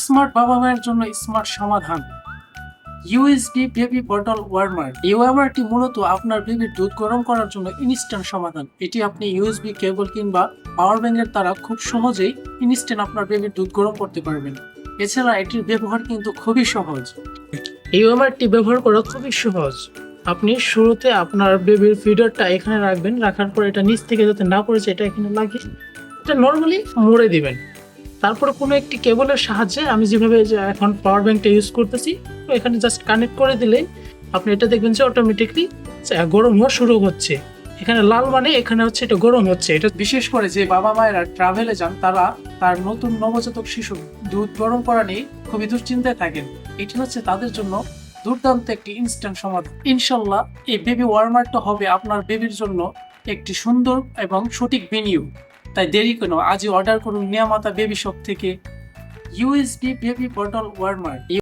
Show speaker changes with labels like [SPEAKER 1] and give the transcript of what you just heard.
[SPEAKER 1] Smart বাবা মায়ের জন্য স্মার্ট সমাধান। USB baby bottle warmer. এই ওয়ার্মারটি মূলত আপনার বেবির দুধ গরম করার জন্য ইনস্ট্যান্ট সমাধান। এটি আপনি ইউএসবি কেবল কিংবা পাওয়ার ব্যাংকের দ্বারা খুব সহজেই ইনস্ট্যান্ট আপনার বেবির দুধ গরম করতে পারবেন। এছাড়া এটির ব্যবহার কিন্তু খুবই সহজ। এই ওয়ার্মারটি ব্যবহার করা খুবই সহজ। আপনি শুরুতে আপনার বেবির ফিডারটা এখানে রাখবেন, রাখার পর এটা নিচ থেকে যাতে না পড়ে যায় এটা এখানে লাগিয়ে এটা নর্মালি মুড়ে দিবেন। তারপরে কোনো একটি কেবলের সাহায্যে আমি যেভাবে যে এখন পাওয়ার ব্যাংকটা ইউজ করতেছি, তো এখানে জাস্ট কানেক্ট করে দিলে আপনি এটা দেখবেন যে অটোমেটিকলি গরম হওয়া শুরু হচ্ছে। এখানে লাল মানে এখানে হচ্ছে এটা গরম হচ্ছে। এটা বিশেষ করে যে বাবা মায়েরা ট্রাভেলে যান তারা তার নতুন নবজাতক শিশু দুধ গরম করা নিয়ে খুবই দুশ্চিন্তায় থাকেন। এটি হচ্ছে তাদের জন্য দুর্দান্ত একটি ইনস্ট্যান্ট সমাধান। ইনশাল্লাহ এই বেবি ওয়ার্মারটা হবে আপনার বেবির জন্য একটি সুন্দর এবং সঠিক ভেনিউ। তাই দেরি কেন, আজই অর্ডার করুন নিয়ামাতা বেবি শপ থেকে ইউএসবি বেবি বটল ওয়ার্মার।